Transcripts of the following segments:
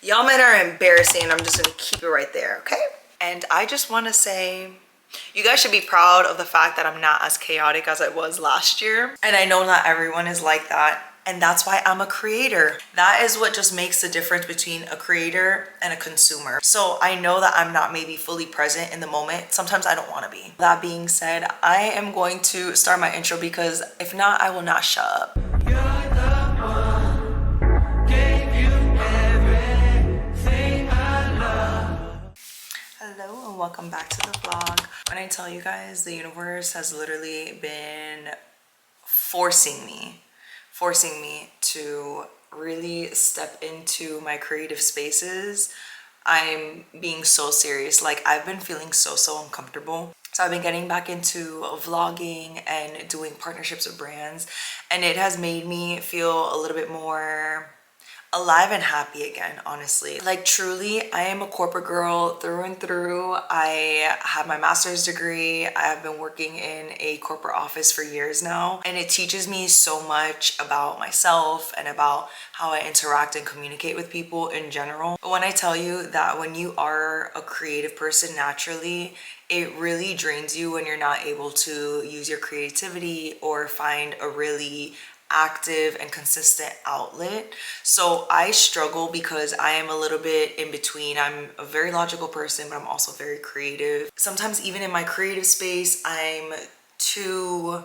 Y'all men are embarrassing. I'm just gonna keep it right there, okay? And I just want to say, you guys should be proud of the fact that I'm not as chaotic as I was last year. And I know not everyone is like that. And that's why I'm a creator. That is what just makes the difference between a creator and a consumer. So I know that I'm not maybe fully present in the moment. Sometimes I don't want to be. That being said, I am going to start my intro because if not, I will not shut up. Hello and welcome back to the vlog. When I tell you guys, the universe has literally been forcing me to really step into my creative spaces. I'm being so serious. Like, I've been feeling so uncomfortable. So I've been getting back into vlogging and doing partnerships with brands, and it has made me feel a little bit more alive and happy again, honestly. Like, truly, I am a corporate girl through and through. I have my master's degree. I have been working in a corporate office for years now, and it teaches me so much about myself and about how I interact and communicate with people in general. But when I tell you that when you are a creative person naturally, it really drains you when you're not able to use your creativity or find a really active and consistent outlet. So I struggle because I am a little bit in between. I'm a very logical person, but I'm also very creative. Sometimes even in my creative space, I'm too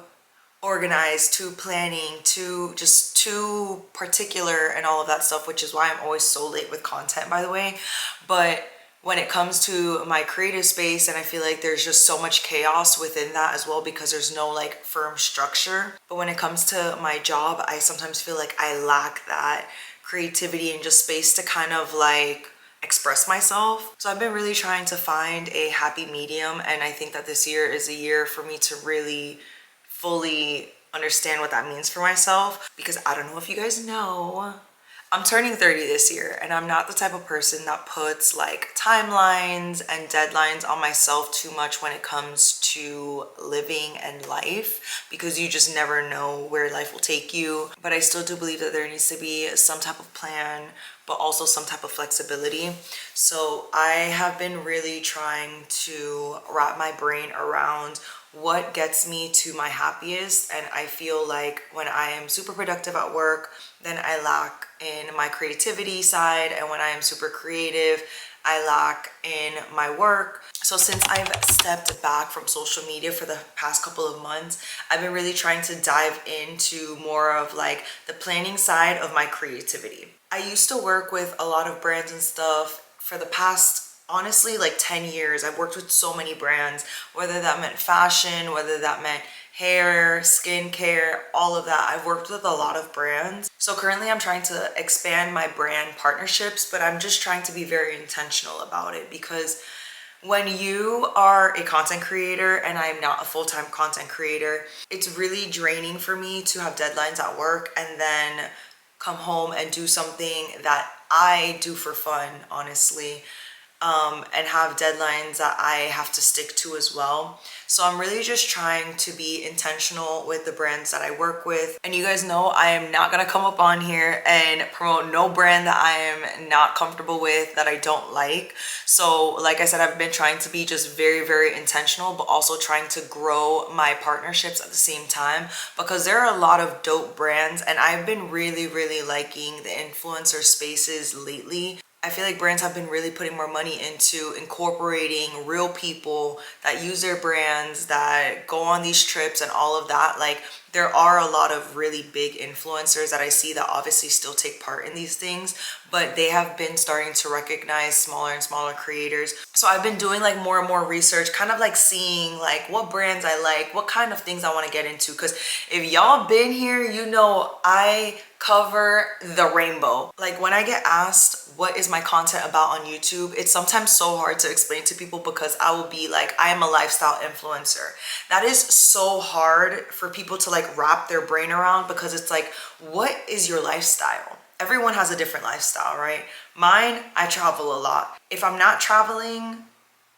organized, too planning, too particular and all of that stuff, which is why I'm always so late with content, by the way. But when it comes to my creative space, and I feel like there's just so much chaos within that as well because there's no like firm structure. But when it comes to my job, I sometimes feel like I lack that creativity and just space to kind of like express myself. So I've been really trying to find a happy medium, and I think that this year is a year for me to really fully understand what that means for myself, because I don't know if you guys know, I'm turning 30 this year, and I'm not the type of person that puts like timelines and deadlines on myself too much when it comes to living and life, because you just never know where life will take you. But I still do believe that there needs to be some type of plan, but also some type of flexibility. So I have been really trying to wrap my brain around what gets me to my happiest. And I feel like when I am super productive at work, then I lack in my creativity side, and when I am super creative, I lack in my work. So since I've stepped back from social media for the past couple of months, I've been really trying to dive into more of like the planning side of my creativity. I used to work with a lot of brands and stuff for the past, honestly, like 10 years. I've worked with so many brands, whether that meant fashion, whether that meant hair, skincare, all of that. I've worked with a lot of brands. So currently I'm trying to expand my brand partnerships, but I'm just trying to be very intentional about it, because when you are a content creator and I'm not a full-time content creator, it's really draining for me to have deadlines at work and then come home and do something that I do for fun, honestly. And have deadlines that I have to stick to as well. So I'm really just trying to be intentional with the brands that I work with. And you guys know I am not gonna come up on here and promote no brand that I am not comfortable with, that I don't like. So like I said, I've been trying to be just very intentional, but also trying to grow my partnerships at the same time, because there are a lot of dope brands, and I've been really liking the influencer spaces lately. I feel like brands have been really putting more money into incorporating real people that use their brands, that go on these trips and all of that. Like, there are a lot of really big influencers that I see that obviously still take part in these things, but they have been starting to recognize smaller and smaller creators. So I've been doing like more and more research, kind of like seeing like what brands I like, what kind of things I want to get into. Because if y'all been here, you know I cover the rainbow. Like, when I get asked what is my content about on YouTube, it's sometimes so hard to explain to people, because I will be like, I am a lifestyle influencer. That is so hard for people to like wrap their brain around, because it's like, what is your lifestyle? Everyone has a different lifestyle, right? Mine, I travel a lot. If I'm not traveling,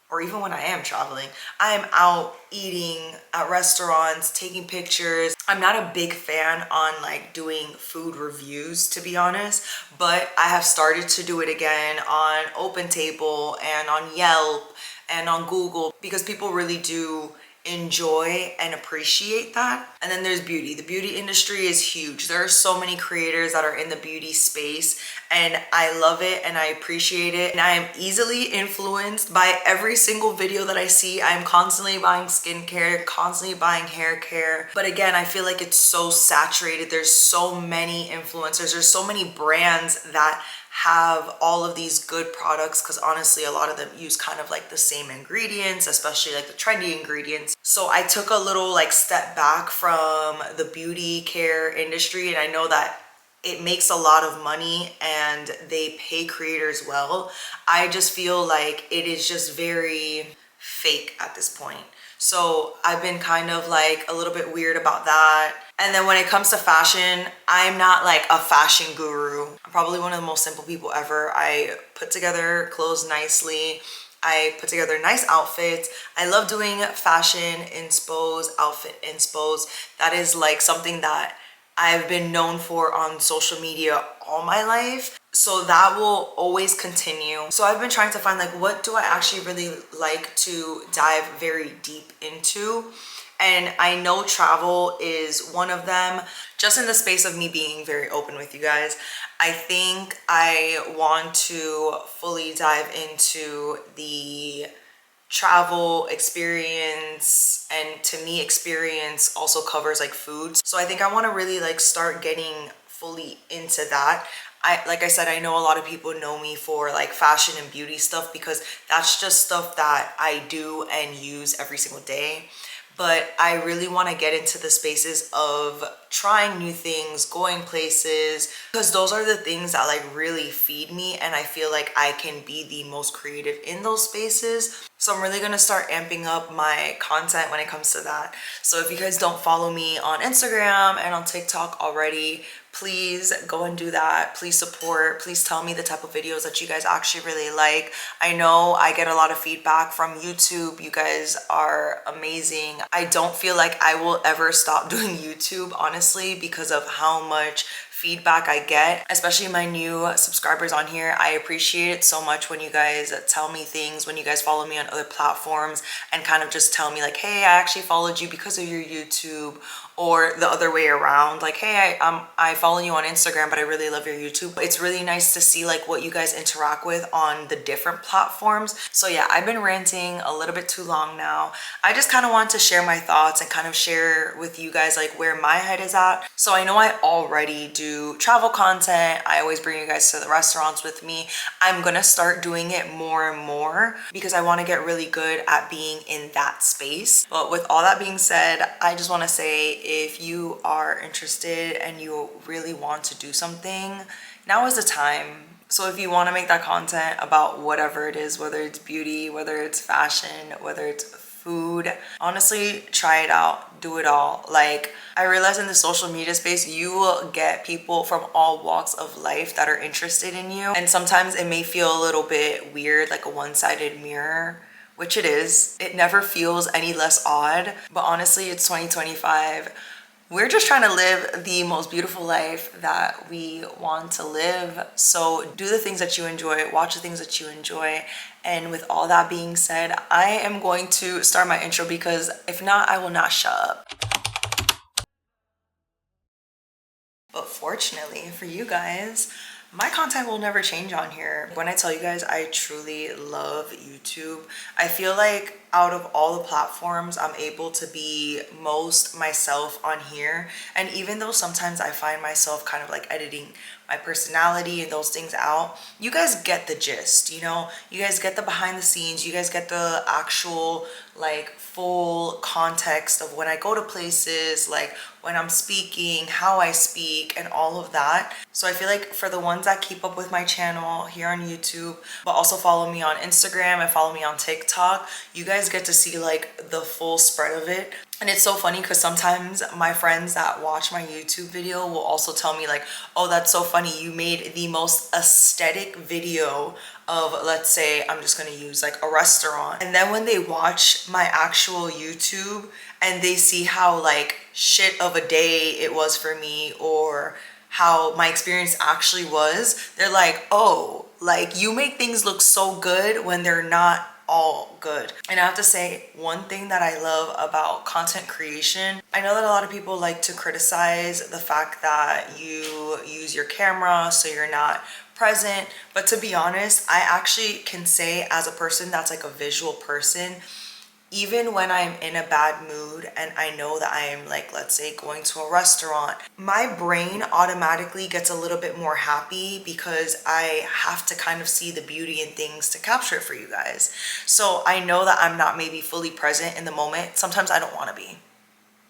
or even when I am traveling, I am out eating at restaurants, taking pictures. I'm not a big fan on like doing food reviews, to be honest, but I have started to do it again on OpenTable and on Yelp and on Google because people really do enjoy and appreciate that. And then there's beauty. The beauty industry is huge. There are so many creators that are in the beauty space, and I love it and I appreciate it. And I am easily influenced by every single video that I see. I'm constantly buying skincare, constantly buying hair care. But again, I feel like it's so saturated. There's so many influencers. There's so many brands that have all of these good products, because honestly a lot of them use kind of like the same ingredients, especially like the trendy ingredients. So I took a little like step back from the beauty care industry, and I know that it makes a lot of money and they pay creators well. I just feel like it is just very fake at this point. So I've been kind of like a little bit weird about that. And then when it comes to fashion, I'm not like a fashion guru. I'm probably one of the most simple people ever. I put together clothes nicely. I put together nice outfits. I love doing fashion inspos, outfit inspos. That is like something that I've been known for on social media all my life. So that will always continue. So I've been trying to find like, what do I actually really like to dive very deep into? And I know travel is one of them. Just in the space of me being very open with you guys, I think I want to fully dive into the travel experience, and to me experience also covers like food. So I think I want to really like start getting fully into that. Like I said, I know a lot of people know me for like fashion and beauty stuff because that's just stuff that I do and use every single day. But I really want to get into the spaces of trying new things, going places, because those are the things that like really feed me, and I feel like I can be the most creative in those spaces. So I'm really gonna start amping up my content when it comes to that. So if you guys don't follow me on Instagram and on TikTok already, please go and do that. Please support. Please tell me the type of videos that you guys actually really like. I know I get a lot of feedback from YouTube. You guys are amazing. I don't feel like I will ever stop doing YouTube, honestly, because of how much feedback I get, especially my new subscribers on here. I appreciate it so much when you guys tell me things, when you guys follow me on other platforms and kind of just tell me like, hey, I actually followed you because of your YouTube, or the other way around, like, hey, I follow you on Instagram but I really love your YouTube. It's really nice to see like what you guys interact with on the different platforms. So yeah, I've been ranting a little bit too long now. I just kind of want to share my thoughts and kind of share with you guys like where my head is at. So I know I already do travel content. I always bring you guys to the restaurants with me. I'm gonna start doing it more and more because I want to get really good at being in that space. But with all that being said, I just want to say, if you are interested and you really want to do something, now is the time. So if you want to make that content about whatever it is, whether it's beauty, whether it's fashion, whether it's food, honestly, try it out, do it all. Like, I realize in the social media space, you will get people from all walks of life that are interested in you. And sometimes it may feel a little bit weird, like a one-sided mirror, which it is. It never feels any less odd. But honestly, it's 2025. We're just trying to live the most beautiful life that we want to live. So do the things that you enjoy, watch the things that you enjoy. And with all that being said, I am going to start my intro because if not, I will not shut up. But fortunately for you guys, my content will never change on here. When I tell you guys, I truly love YouTube. I feel like out of all the platforms, I'm able to be most myself on here. And even though sometimes I find myself kind of like editing my personality and those things out, you guys get the gist, you know? You guys get the behind the scenes, you guys get the actual like full context of when I go to places, like when I'm speaking, how I speak, and all of that. So I feel like for the ones that keep up with my channel here on YouTube, but also follow me on Instagram and follow me on TikTok, you guys get to see like the full spread of it. And it's so funny because sometimes my friends that watch my YouTube video will also tell me like, oh, that's so funny. You made the most aesthetic video of, let's say, I'm just going to use like a restaurant. And then when they watch my actual YouTube and they see how like shit of a day it was for me, or how my experience actually was, they're like, oh, like you make things look so good when they're not all good. And I have to say, one thing that I love about content creation, I know that a lot of people like to criticize the fact that you use your camera so you're not present, but to be honest, I actually can say, as a person that's like a visual person, even when I'm in a bad mood and I know that I am, like, let's say going to a restaurant, my brain automatically gets a little bit more happy because I have to kind of see the beauty in things to capture it for you guys. So I know that I'm not maybe fully present in the moment. Sometimes I don't want to be.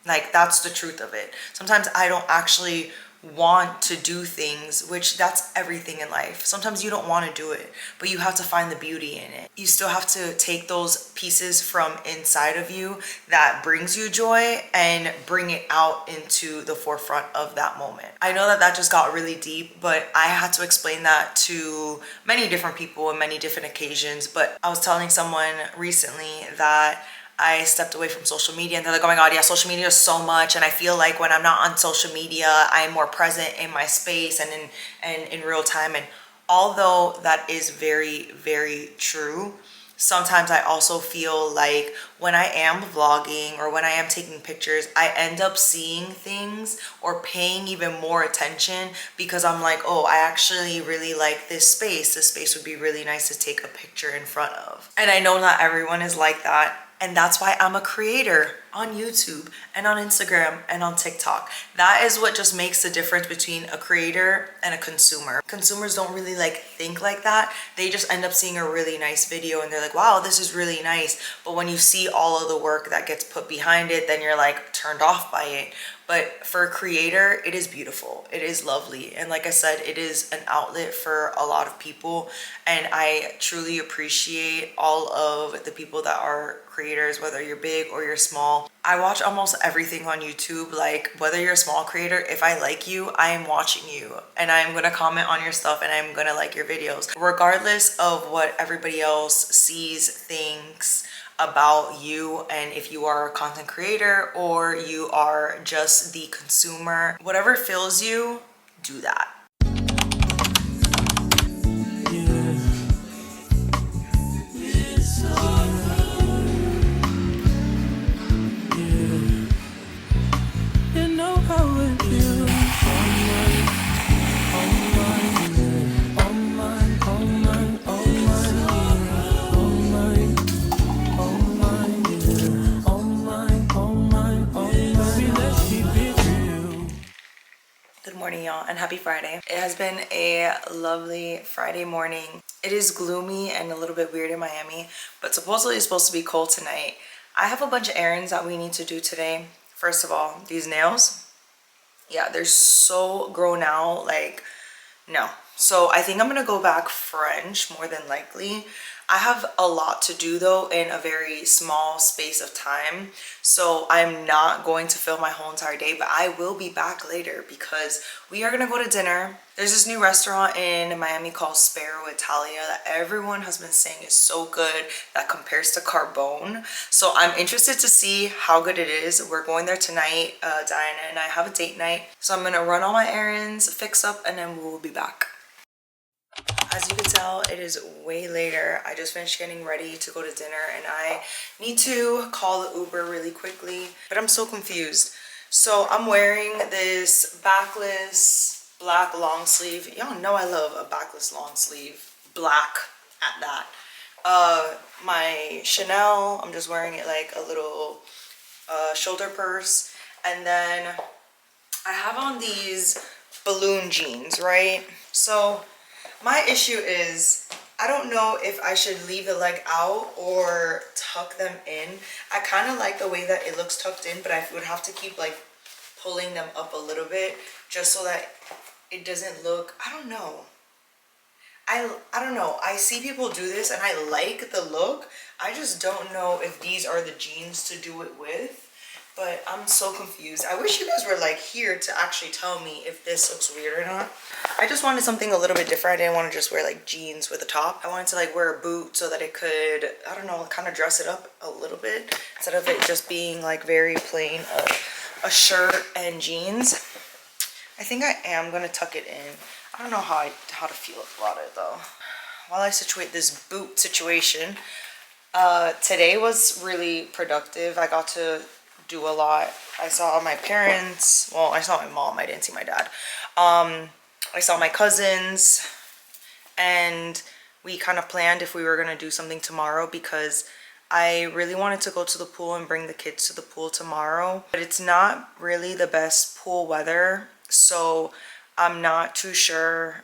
Like, that's the truth of it. Sometimes I don't actually want to do things, which that's everything in life. Sometimes you don't want to do it, but you have to find the beauty in it. You still have to take those pieces from inside of you that brings you joy and bring it out into the forefront of that moment. I know that that just got really deep, but I had to explain that to many different people on many different occasions. But I was telling someone recently that I stepped away from social media, and they're like, oh my God, yeah, social media is so much. And I feel like when I'm not on social media, I'm more present in my space and in real time. And although that is very, very true, sometimes I also feel like when I am vlogging or when I am taking pictures, I end up seeing things or paying even more attention because I'm like, oh, I actually really like this space. This space would be really nice to take a picture in front of. And I know not everyone is like that. And that's why I'm a creator on YouTube and on Instagram and on TikTok. That is what just makes the difference between a creator and a consumer. Consumers don't really like think like that. They just end up seeing a really nice video and they're like, wow, this is really nice. But when you see all of the work that gets put behind it, then you're like turned off by it. But for a creator, it is beautiful. It is lovely. And like I said, it is an outlet for a lot of people. And I truly appreciate all of the people that are creators, whether you're big or you're small. I watch almost everything on YouTube. Like, whether you're a small creator, if I like you, I am watching you and I'm going to comment on your stuff and I'm going to like your videos, regardless of what everybody else sees, thinks about you. And if you are a content creator or you are just the consumer, whatever fills you, do that. Good morning, y'all, and happy Friday. It has been a lovely Friday morning. It is gloomy and a little bit weird in Miami, but supposedly it's supposed to be cold tonight. I have a bunch of errands that we need to do today. First of all, these nails, yeah, they're so grown out, like, no. So I think I'm gonna go back French more than likely. I have a lot to do though in a very small space of time. So I'm not going to film my whole entire day, but I will be back later because we are gonna go to dinner. There's this new restaurant in Miami called Sparrow Italia that everyone has been saying is so good, that compares to Carbone. So I'm interested to see how good it is. We're going there tonight. Diana and I have a date night. So I'm gonna run all my errands, fix up, and then we'll be back. As you can tell, it is way later. I just finished getting ready to go to dinner and I need to call the Uber really quickly, but I'm so confused. So I'm wearing this backless black long sleeve. Y'all know I love a backless long sleeve, black at that. My Chanel, I'm just wearing it like a little shoulder purse. And then I have on these balloon jeans, right? So my issue is, I don't know if I should leave the leg out or tuck them in. I kind of like the way that it looks tucked in, but I would have to keep like pulling them up a little bit just so that it doesn't look, I don't know. I don't know. I see people do this and I like the look. I just don't know if these are the jeans to do it with. But I'm so confused. I wish you guys were like here to actually tell me if this looks weird or not. I just wanted something a little bit different. I didn't want to just wear like jeans with a top. I wanted to like wear a boot so that it could, I don't know, kind of dress it up a little bit instead of it just being like very plain of a shirt and jeans. I think I am gonna tuck it in. I don't know how to feel about it though. While I situate this boot situation, today was really productive. I got to do a lot. I saw my parents. Well, I saw my mom. I didn't see my dad. I saw my cousins, and we kind of planned if we were gonna do something tomorrow because I really wanted to go to the pool and bring the kids to the pool tomorrow, but it's not really the best pool weather, so I'm not too sure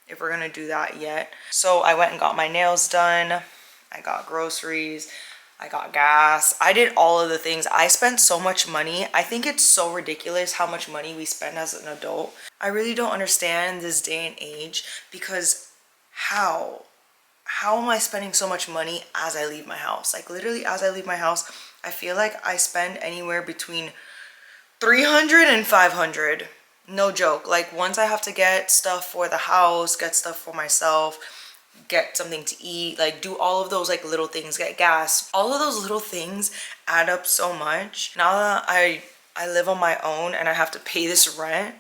if we're gonna do that yet. So I went and got my nails done. I got groceries. I got gas. I did all of the things. I spent so much money. I think it's so ridiculous how much money we spend as an adult. I really don't understand this day and age because how am I spending so much money as I leave my house? Like literally as I leave my house, I feel like I spend anywhere between 300 and 500. No joke. Like once I have to get stuff for the house, get stuff for myself, get something to eat, like do all of those like little things, get gas, all of those little things add up so much. Now that I live on my own and I have to pay this rent,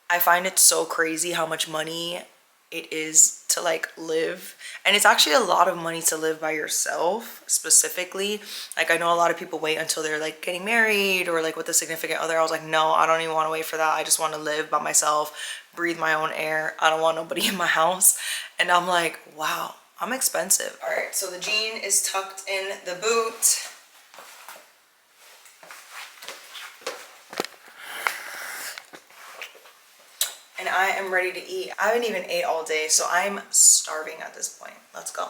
I find it so crazy how much money it is to like live. And it's actually a lot of money to live by yourself specifically. Like I know a lot of people wait until they're like getting married or like with a significant other. I was like, no, I don't even want to wait for that. I just want to live by myself, breathe my own air. I don't want nobody in my house. And I'm like, wow, I'm expensive. All right, so the jean is tucked in the boot. And I am ready to eat. I haven't even ate all day, so I'm starving at this point. Let's go.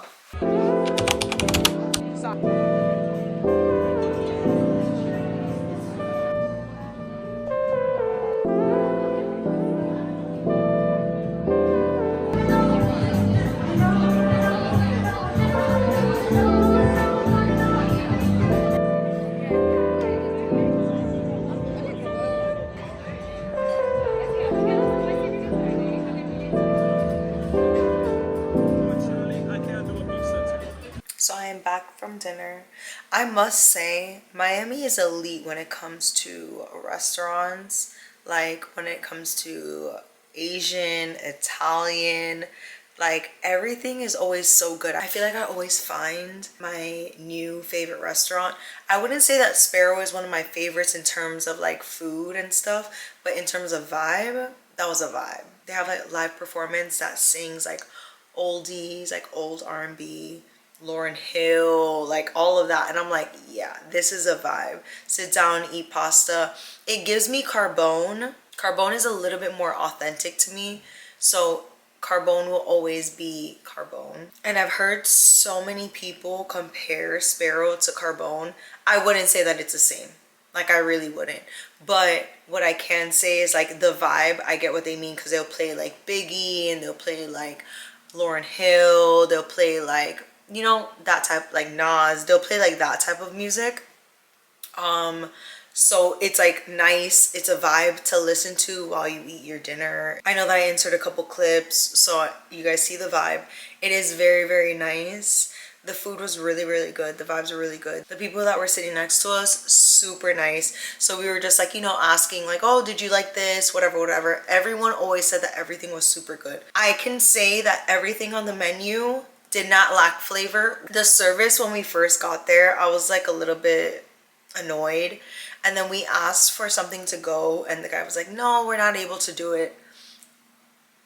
So I am back from dinner. I must say, Miami is elite when it comes to restaurants. Like when it comes to Asian, Italian, like everything is always so good. I feel like I always find my new favorite restaurant. I wouldn't say that Sparrow is one of my favorites in terms of like food and stuff, but in terms of vibe, that was a vibe. They have like live performance that sings like oldies, like old R&B, Lauryn Hill, like all of that, and I'm like, yeah, this is a vibe. Sit down, eat pasta. It gives me carbone. Carbone is a little bit more authentic to me, so carbone will always be carbone. And I've heard so many people compare Sparrow to carbone. I wouldn't say that it's the same. Like I really wouldn't. But what I can say is like the vibe, I get what they mean because they'll play like Biggie and they'll play like Lauryn Hill, they'll play like, you know, that type, like Nas, they'll play like that type of music. So it's like nice, it's a vibe to listen to while you eat your dinner. I know that I inserted a couple clips so you guys see the vibe. It is very, very nice. The food was really, really good. The vibes were really good. The people that were sitting next to us, super nice. So we were just like, you know, asking like, oh, did you like this? Whatever, whatever. Everyone always said that everything was super good. I can say that everything on the menu did not lack flavor. The service when we first got there, I was like a little bit annoyed. And then we asked for something to go and the guy was like, no, we're not able to do it.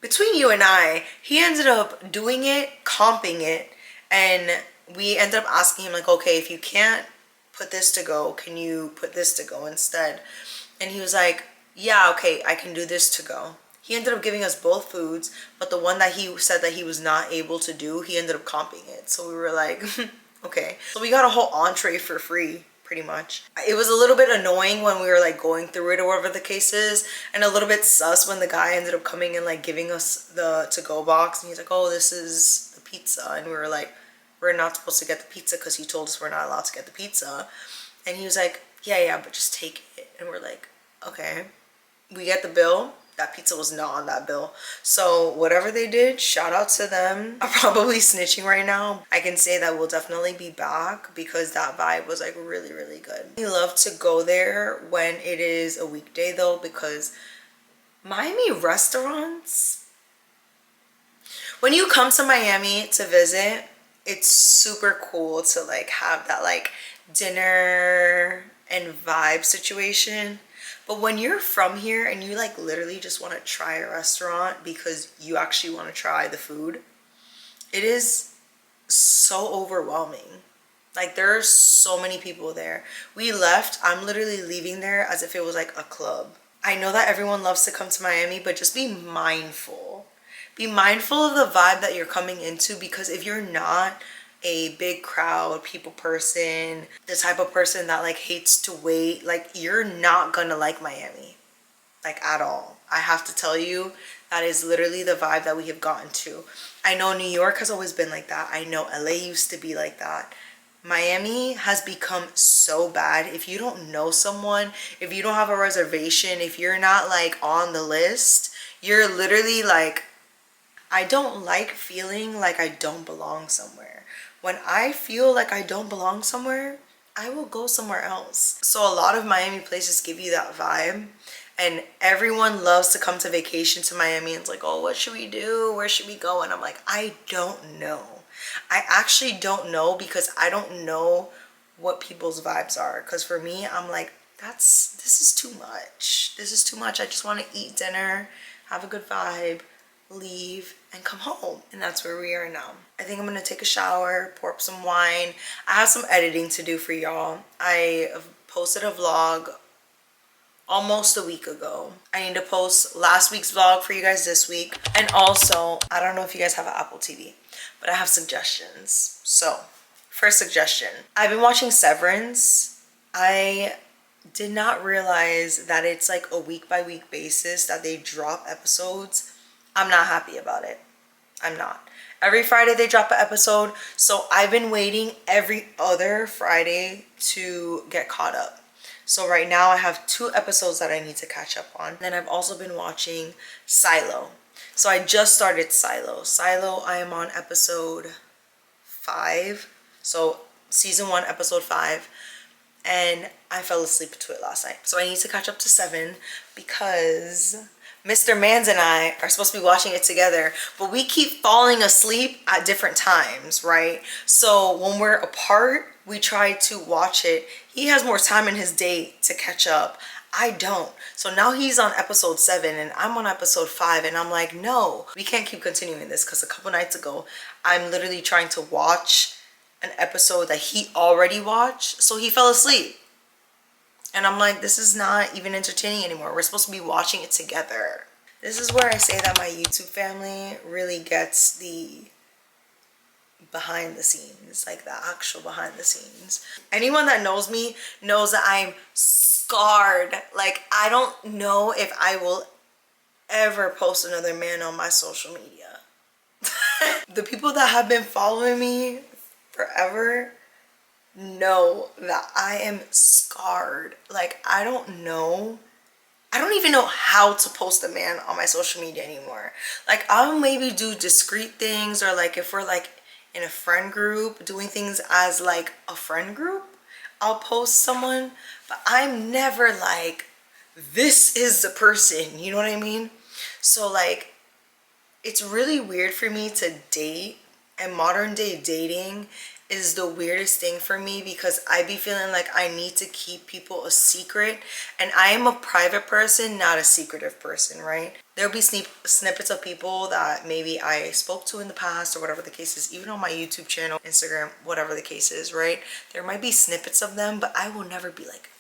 Between you and I, he ended up doing it, comping it, and we ended up asking him like, okay, if you can't put this to go, can you put this to go instead? And he was like, yeah, okay, I can do this to go. He ended up giving us both foods, but the one that he said that he was not able to do, he ended up comping it. So we were like, okay. So we got a whole entree for free, pretty much. It was a little bit annoying when we were like going through it or whatever the case is, and a little bit sus when the guy ended up coming and like giving us the to-go box, and he's like, oh, this is the pizza. And we were like, we're not supposed to get the pizza because he told us we're not allowed to get the pizza. And he was like, yeah, but just take it. And we're like, okay. We get the bill. That pizza was not on that bill. So whatever they did, shout out to them. I'm probably snitching right now. I can say that we'll definitely be back because that vibe was like really, really good. We love to go there when it is a weekday though, because Miami restaurants, when you come to Miami to visit, it's super cool to like have that like dinner and vibe situation. But when you're from here and you like literally just want to try a restaurant because you actually want to try the food, it is so overwhelming. Like there are so many people there. We left, I'm literally leaving there as if it was like a club. I know that everyone loves to come to Miami, but just be mindful. Be mindful of the vibe that you're coming into, because if you're not a big crowd people person, the type of person that like hates to wait, like you're not gonna like Miami, like at all. I have to tell you, that is literally the vibe that we have gotten to. I know New York has always been like that. I know LA used to be like that. Miami has become so bad. If you don't know someone, if you don't have a reservation, if you're not like on the list, you're literally like, I don't like feeling like I don't belong somewhere. When I feel like I don't belong somewhere, I will go somewhere else. So a lot of Miami places give you that vibe, and everyone loves to come to vacation to Miami and it's like, oh, what should we do? Where should we go? And I'm like, I don't know. I actually don't know, because I don't know what people's vibes are. Because for me, I'm like, this is too much. This is too much. I just want to eat dinner, have a good vibe, leave, and come home. And that's where we are now. I think I'm gonna take a shower, pour up some wine. I have some editing to do for y'all. I posted a vlog almost a week ago. I need to post last week's vlog for you guys this week. And also, I don't know if you guys have an Apple TV, but I have suggestions. So first suggestion, I've been watching Severance. I did not realize that it's like a week by week basis that they drop episodes. I'm not happy about it. I'm not. Every Friday they drop an episode, so I've been waiting every other Friday to get caught up. So right now I have 2 episodes that I need to catch up on. Then I've also been watching Silo. So I just started Silo. Silo, I am on episode 5. So season 1, episode 5. And I fell asleep to it last night. So I need to catch up to 7 because Mr. Mans and I are supposed to be watching it together, but we keep falling asleep at different times, right? So when we're apart, we try to watch it. He has more time in his day to catch up. I don't. So now he's on episode 7 and I'm on episode 5, and I'm like, no, we can't keep continuing this, because a couple nights ago, I'm literally trying to watch an episode that he already watched, so he fell asleep. And I'm like, this is not even entertaining anymore. We're supposed to be watching it together. This is where I say that my YouTube family really gets the behind the scenes, like the actual behind the scenes. Anyone that knows me knows that I'm scarred. Like, I don't know if I will ever post another man on my social media. The people that have been following me forever know that I am scarred. Like, I don't even know how to post a man on my social media anymore. Like, I'll maybe do discreet things, or like if we're like in a friend group doing things as like a friend group, I'll post someone, but I'm never like, this is the person, you know what I mean? So like, it's really weird for me to date, and modern day dating is the weirdest thing for me, because I be feeling like I need to keep people a secret, and I am a private person, not a secretive person, right? There'll be snippets of people that maybe I spoke to in the past, or whatever the case is, even on my YouTube channel, Instagram, whatever the case is, right? There might be snippets of them, but I will never be like,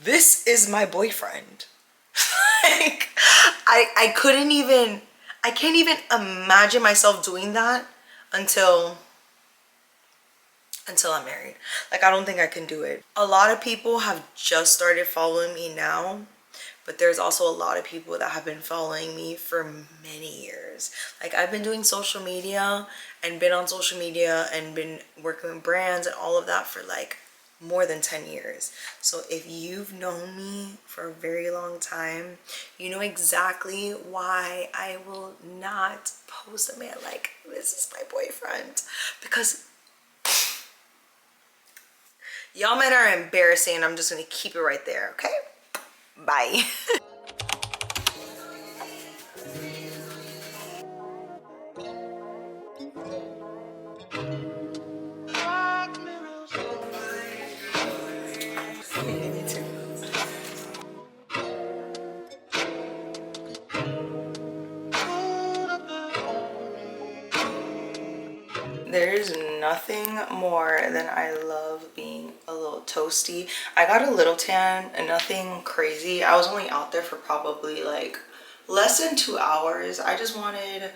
this is my boyfriend. Like, I can't even imagine myself doing that until I'm married. Like, I don't think I can do it. A lot of people have just started following me now, but there's also a lot of people that have been following me for many years. Like, I've been doing social media and been on social media and been working with brands and all of that for like more than 10 years. So if you've known me for a very long time, you know exactly why I will not post a man like this is my boyfriend, because y'all men are embarrassing. I'm just gonna keep it right there, okay? Bye. Me too. There's nothing more than I love being a little toasty. I got a little tan and nothing crazy. I was only out there for probably like less than 2 hours. I just wanted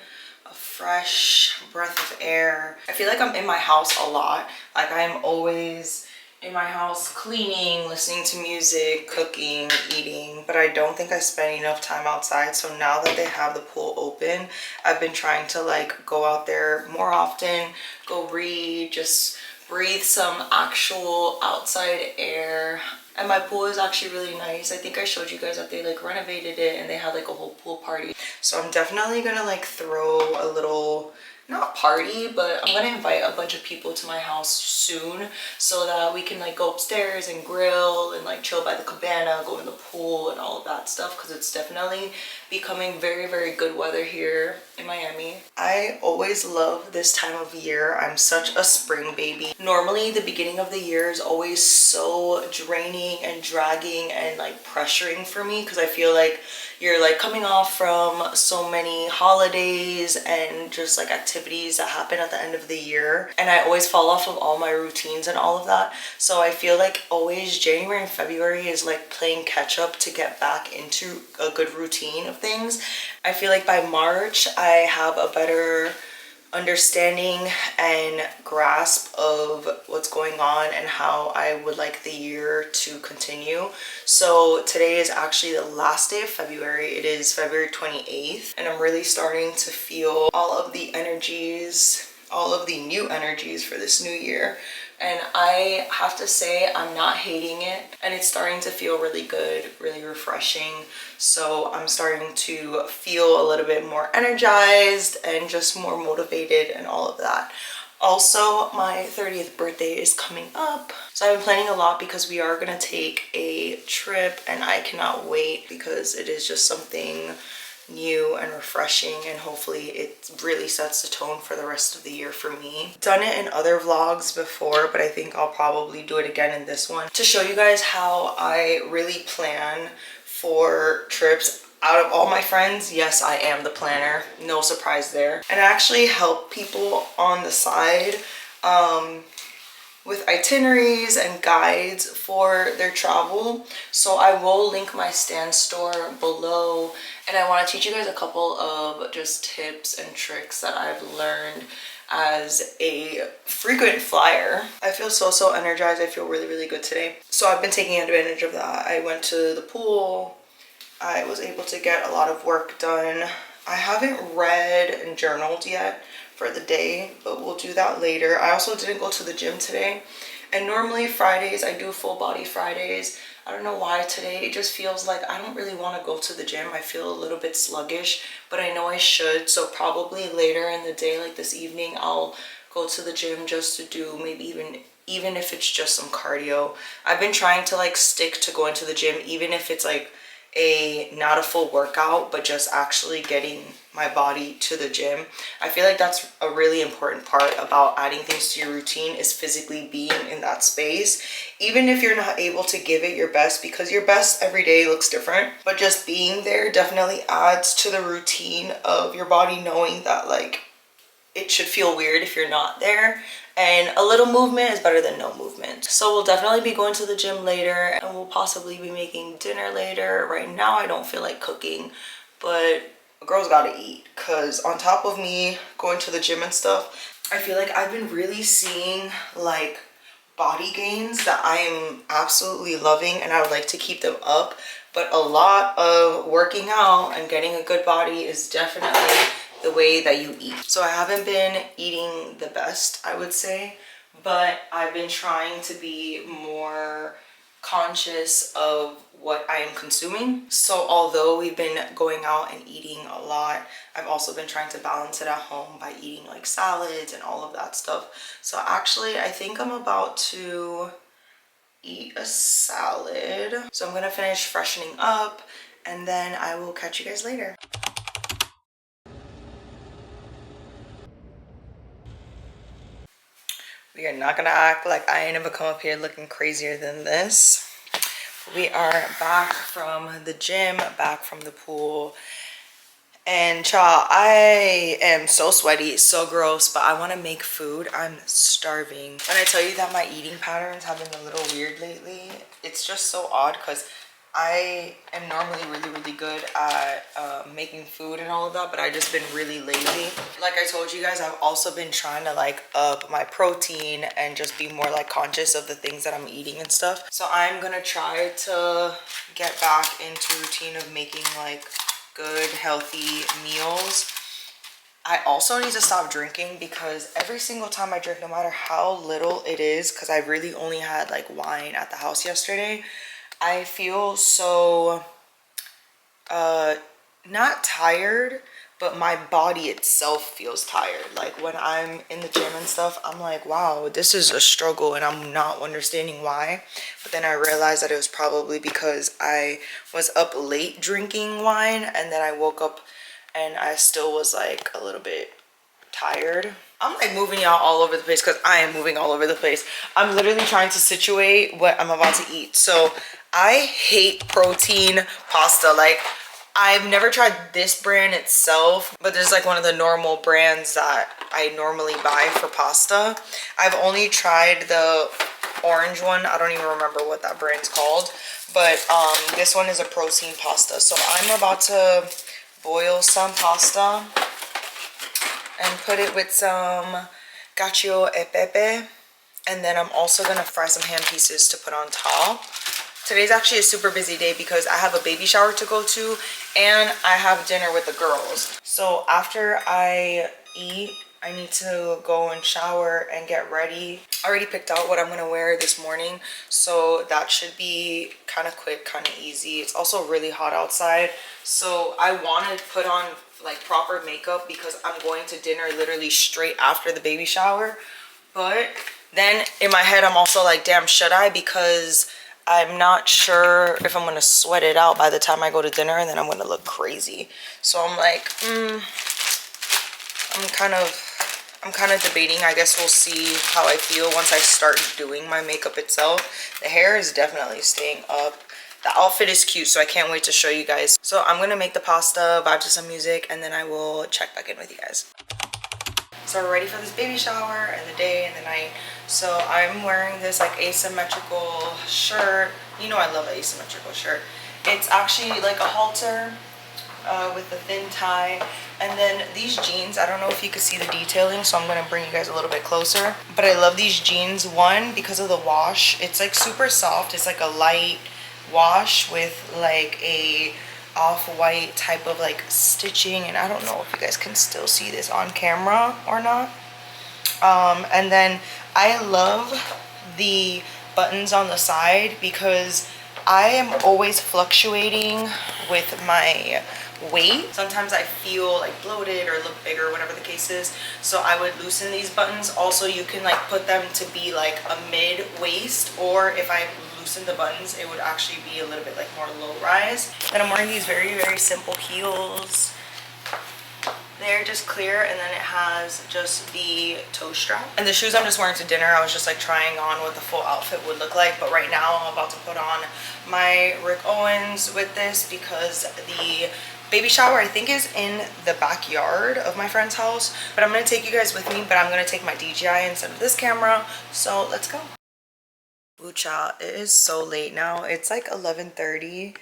a fresh breath of air. I feel like I'm in my house a lot. Like I'm always in my house cleaning, listening to music, cooking, eating, but I don't think I spend enough time outside. So now that they have the pool open, I've been trying to like go out there more often, go read, just breathe some actual outside air. And my pool is actually really nice. I think I showed you guys that they like renovated it and they had like a whole pool party. So I'm definitely gonna like throw a little, not party, but I'm gonna invite a bunch of people to my house soon so that we can like go upstairs and grill and like chill by the cabana, go in the pool and all of that stuff, because it's definitely becoming very, very good weather here in Miami. I always love this time of year. I'm such a spring baby. Normally the beginning of the year is always so draining and dragging and like pressuring for me, because I feel like you're like coming off from so many holidays and just like activities that happen at the end of the year, and I always fall off of all my routines and all of that. So I feel like always January and February is like playing catch up to get back into a good routine of things. I feel like by March I have a better understanding and grasp of what's going on and how I would like the year to continue. So today is actually the last day of February. It is February 28th, and I'm really starting to feel all of the energies, all of the new energies for this new year. And I have to say, I'm not hating it, and it's starting to feel really good, really refreshing. So I'm starting to feel a little bit more energized and just more motivated and all of that. Also, my 30th birthday is coming up, so I've been planning a lot because we are gonna take a trip, and I cannot wait because it is just something new and refreshing, and hopefully it really sets the tone for the rest of the year for me. Done it in other vlogs before, but I think I'll probably do it again in this one to show you guys how I really plan for trips. Out of all my friends, yes, I am the planner, no surprise there, and I actually help people on the side with itineraries and guides for their travel. So I will link my Stan store below, and I want to teach you guys a couple of just tips and tricks that I've learned as a frequent flyer. I feel so energized. I feel really good today. So I've been taking advantage of that. I went to the pool. I was able to get a lot of work done. I haven't read and journaled yet for the day, but we'll do that later. I also didn't go to the gym today, and normally Fridays I do full body Fridays. I don't know why today it just feels like I don't really want to go to the gym. I feel a little bit sluggish, but I know I should. So probably later in the day, like this evening, I'll go to the gym just to do maybe even if it's just some cardio. I've been trying to like stick to going to the gym, even if it's like not a full workout, but just actually getting my body to the gym. I feel like that's a really important part about adding things to your routine, is physically being in that space, even if you're not able to give it your best, because your best every day looks different, but just being there definitely adds to the routine of your body knowing that like it should feel weird if you're not there, and a little movement is better than no movement. So we'll definitely be going to the gym later, and we'll possibly be making dinner later. Right now I don't feel like cooking, but a girl's gotta eat, because on top of me going to the gym and stuff, I feel like I've been really seeing like body gains that I am absolutely loving, and I would like to keep them up. But a lot of working out and getting a good body is definitely the way that you eat. So I haven't been eating the best, I would say, but I've been trying to be more conscious of what I am consuming. So although we've been going out and eating a lot, I've also been trying to balance it at home by eating like salads and all of that stuff. So actually I think I'm about to eat a salad. So I'm gonna finish freshening up and then I will catch you guys later. We are not gonna act like I ain't never come up here looking crazier than this. We are back from the gym, back from the pool. And child, I am so sweaty, so gross, but I want to make food. I'm starving. When I tell you that my eating patterns have been a little weird lately, it's just so odd because I am normally really good at making food and all of that, but I just been really lazy. Like I told you guys, I've also been trying to like up my protein and just be more like conscious of the things that I'm eating and stuff. So I'm gonna try to get back into routine of making like good healthy meals. I also need to stop drinking because every single time I drink, no matter how little it is, because I really only had like wine at the house yesterday, I feel so not tired, but my body itself feels tired. Like when I'm in the gym and stuff, I'm like, wow, this is a struggle and I'm not understanding why. But then I realized that it was probably because I was up late drinking wine and then I woke up and I still was like a little bit tired. I'm like moving y'all all over the place because I am moving all over the place. I'm literally trying to situate what I'm about to eat. So I hate protein pasta. Like I've never tried this brand itself, but there's like one of the normal brands that I normally buy for pasta. I've only tried the orange one. I don't even remember what that brand's called, but this one is a protein pasta. So I'm about to boil some pasta and put it with some cacio e pepe. And then I'm also gonna fry some ham pieces to put on top. Today's actually a super busy day because I have a baby shower to go to and I have dinner with the girls. So after I eat, I need to go and shower and get ready. I already picked out what I'm gonna wear this morning, so that should be kind of quick, kind of easy. It's also really hot outside, so I want to put on like proper makeup because I'm going to dinner literally straight after the baby shower. But then in my head I'm also like, damn, should I? Because I'm not sure if I'm gonna sweat it out by the time I go to dinner and then I'm gonna look crazy. So I'm like, I'm kind of debating. I guess we'll see how I feel once I start doing my makeup itself. The hair is definitely staying up. The outfit is cute, so I can't wait to show you guys. So I'm gonna make the pasta, vibe to some music, and then I will check back in with you guys. So we're ready for this baby shower and the day and the night. So I'm wearing this like asymmetrical shirt. You know I love an asymmetrical shirt. It's actually like a halter with a thin tie. And then these jeans, I don't know if you could see the detailing, so I'm going to bring you guys a little bit closer. But I love these jeans, one, because of the wash. It's like super soft. It's like a light wash with like a off-white type of like stitching, and I don't know if you guys can still see this on camera or not. And then I love the buttons on the side because I am always fluctuating with my weight. Sometimes I feel like bloated or look bigger, whatever the case is, so I would loosen these buttons. Also, you can like put them to be like a mid-waist, or if I loosen the buttons, it would actually be a little bit like more low rise. Then I'm wearing these very simple heels. They're just clear, and then it has just the toe strap. And the shoes I'm just wearing to dinner. I was just like trying on what the full outfit would look like, but right now I'm about to put on my Rick Owens with this because the baby shower I think is in the backyard of my friend's house. But I'm gonna take you guys with me, but I'm gonna take my DJI instead of this camera. So let's go. Ooh, child, it is so late now. It's like 11:30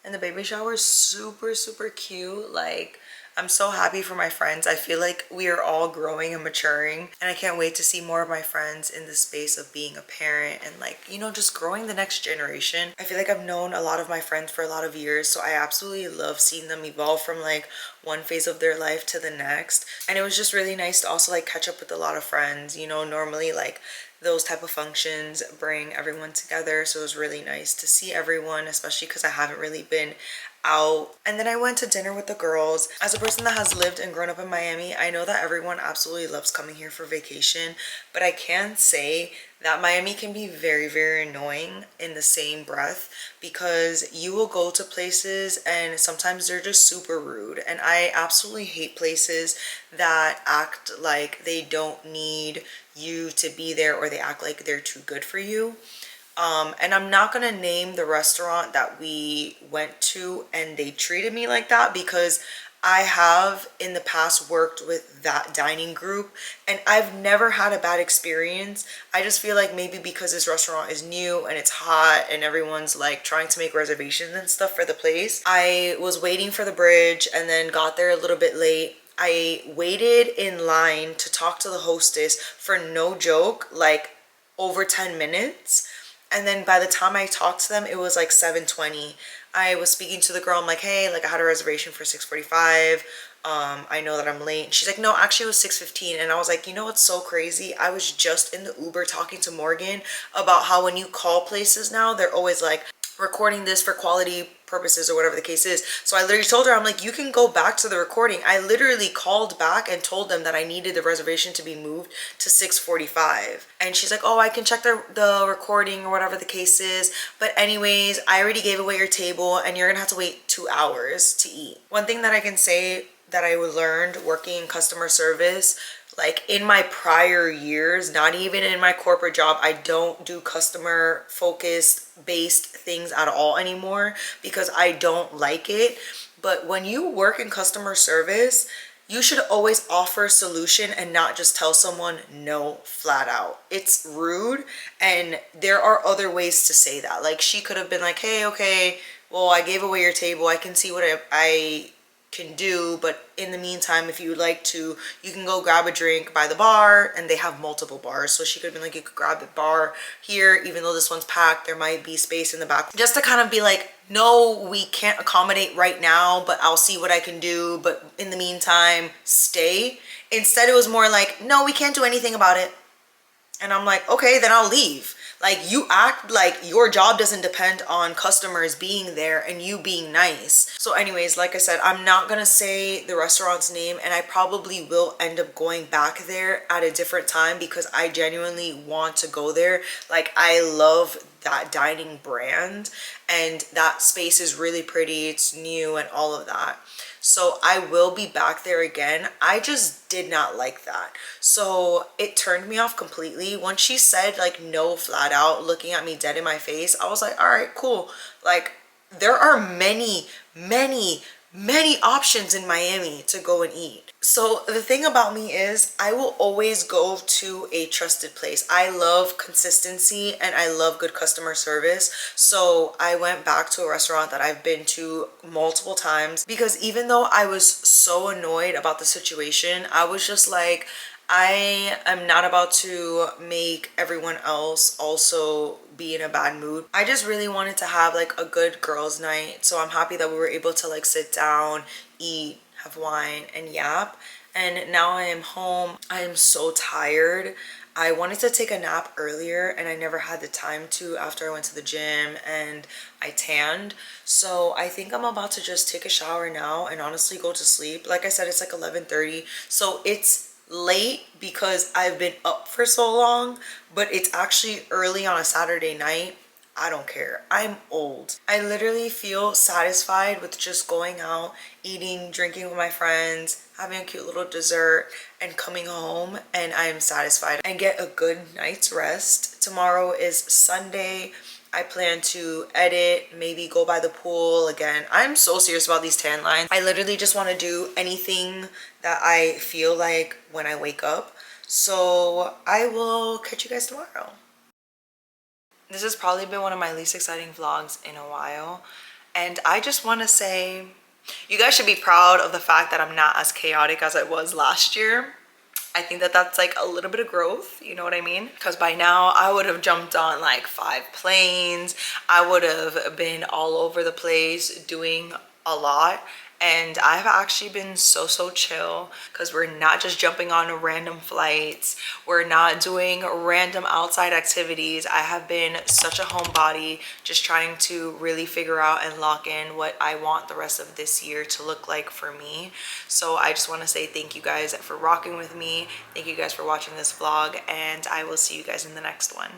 and the baby shower is super cute. Like, I'm so happy for my friends. I feel like we are all growing and maturing, and I can't wait to see more of my friends in the space of being a parent and like, you know, just growing the next generation. I feel like I've known a lot of my friends for a lot of years, so I absolutely love seeing them evolve from like one phase of their life to the next. And it was just really nice to also like catch up with a lot of friends. You know, normally like those type of functions bring everyone together, so it was really nice to see everyone, especially because I haven't really been out. And then I went to dinner with the girls. As a person that has lived and grown up in Miami, I know that everyone absolutely loves coming here for vacation, but I can say that Miami can be very, very annoying in the same breath, because you will go to places and sometimes they're just super rude. And I absolutely hate places that act like they don't need you to be there, or they act like they're too good for you. And I'm not gonna name the restaurant that we went to and they treated me like that, because I have in the past worked with that dining group and I've never had a bad experience. I just feel like maybe because this restaurant is new and it's hot and everyone's like trying to make reservations and stuff for the place. I was waiting for the bridge and then got there a little bit late. I waited in line to talk to the hostess for no joke, like over 10 minutes. And then by the time I talked to them, it was like 7:20. I was speaking to the girl. I'm like, hey, like I had a reservation for 6:45. I know that I'm late. She's like, no, actually it was 6:15. And I was like, you know what's so crazy? I was just in the Uber talking to Morgan about how when you call places now, they're always like recording this for quality purposes or whatever the case is. So I literally told her, I'm like, you can go back to the recording. I literally called back and told them that I needed the reservation to be moved to 6:45. And she's like, oh, I can check the recording or whatever the case is. But anyways, I already gave away your table and you're gonna have to wait 2 hours to eat. One thing that I can say that I learned working in customer service, like in my prior years, not even in my corporate job, I don't do customer focused based things at all anymore because I don't like it. But when you work in customer service, you should always offer a solution and not just tell someone no flat out. It's rude, and there are other ways to say that. Like she could have been like, hey, okay, well, I gave away your table. I can see what I can do, but in the meantime, if you would like to, you can go grab a drink by the bar, and they have multiple bars. So she could have been like, you could grab the bar here, even though this one's packed, there might be space in the back. Just to kind of be like, no, we can't accommodate right now, but I'll see what I can do. But in the meantime, stay. Instead, it was more like, no, we can't do anything about it. And I'm like, okay, then I'll leave. Like, you act like your job doesn't depend on customers being there and you being nice. So anyways, like I said, I'm not gonna say the restaurant's name, and I probably will end up going back there at a different time because I genuinely want to go there. Like, I love that dining brand and that space is really pretty, it's new and all of that. So I will be back there again. I just did not like that. So it turned me off completely. Once she said like no flat out, looking at me dead in my face, I was like, all right, cool. Like there are many, many, many options in Miami to go and eat. So the thing about me is I will always go to a trusted place. I love consistency and I love good customer service. So I went back to a restaurant that I've been to multiple times because even though I was so annoyed about the situation, I was just like, I am not about to make everyone else also be in a bad mood. I just really wanted to have like a good girls' night. So I'm happy that we were able to like sit down, eat, have wine, and yap. And now I am home. I am so tired. I wanted to take a nap earlier and I never had the time to after I went to the gym and I tanned. So I think I'm about to just take a shower now and honestly go to sleep. Like I said, it's like 11:30. So it's late because I've been up for so long, but it's actually early on a Saturday night. I don't care. I'm old. I literally feel satisfied with just going out, eating, drinking with my friends, having a cute little dessert, and coming home, and I am satisfied and get a good night's rest. Tomorrow is Sunday. I plan to edit, maybe go by the pool again. I'm so serious about these tan lines. I literally just want to do anything that I feel like when I wake up. So I will catch you guys tomorrow. This has probably been one of my least exciting vlogs in a while. And I just want to say You guys should be proud of the fact that I'm not as chaotic as I was last year. I think that that's like a little bit of growth, you know what I mean? Because by now I would have jumped on like 5 planes. I would have been all over the place doing a lot. And I've actually been so chill because we're not just jumping on random flights. We're not doing random outside activities. I have been such a homebody, just trying to really figure out and lock in what I want the rest of this year to look like for me. So I just want to say thank you guys for rocking with me. Thank you guys for watching this vlog, and I will see you guys in the next one.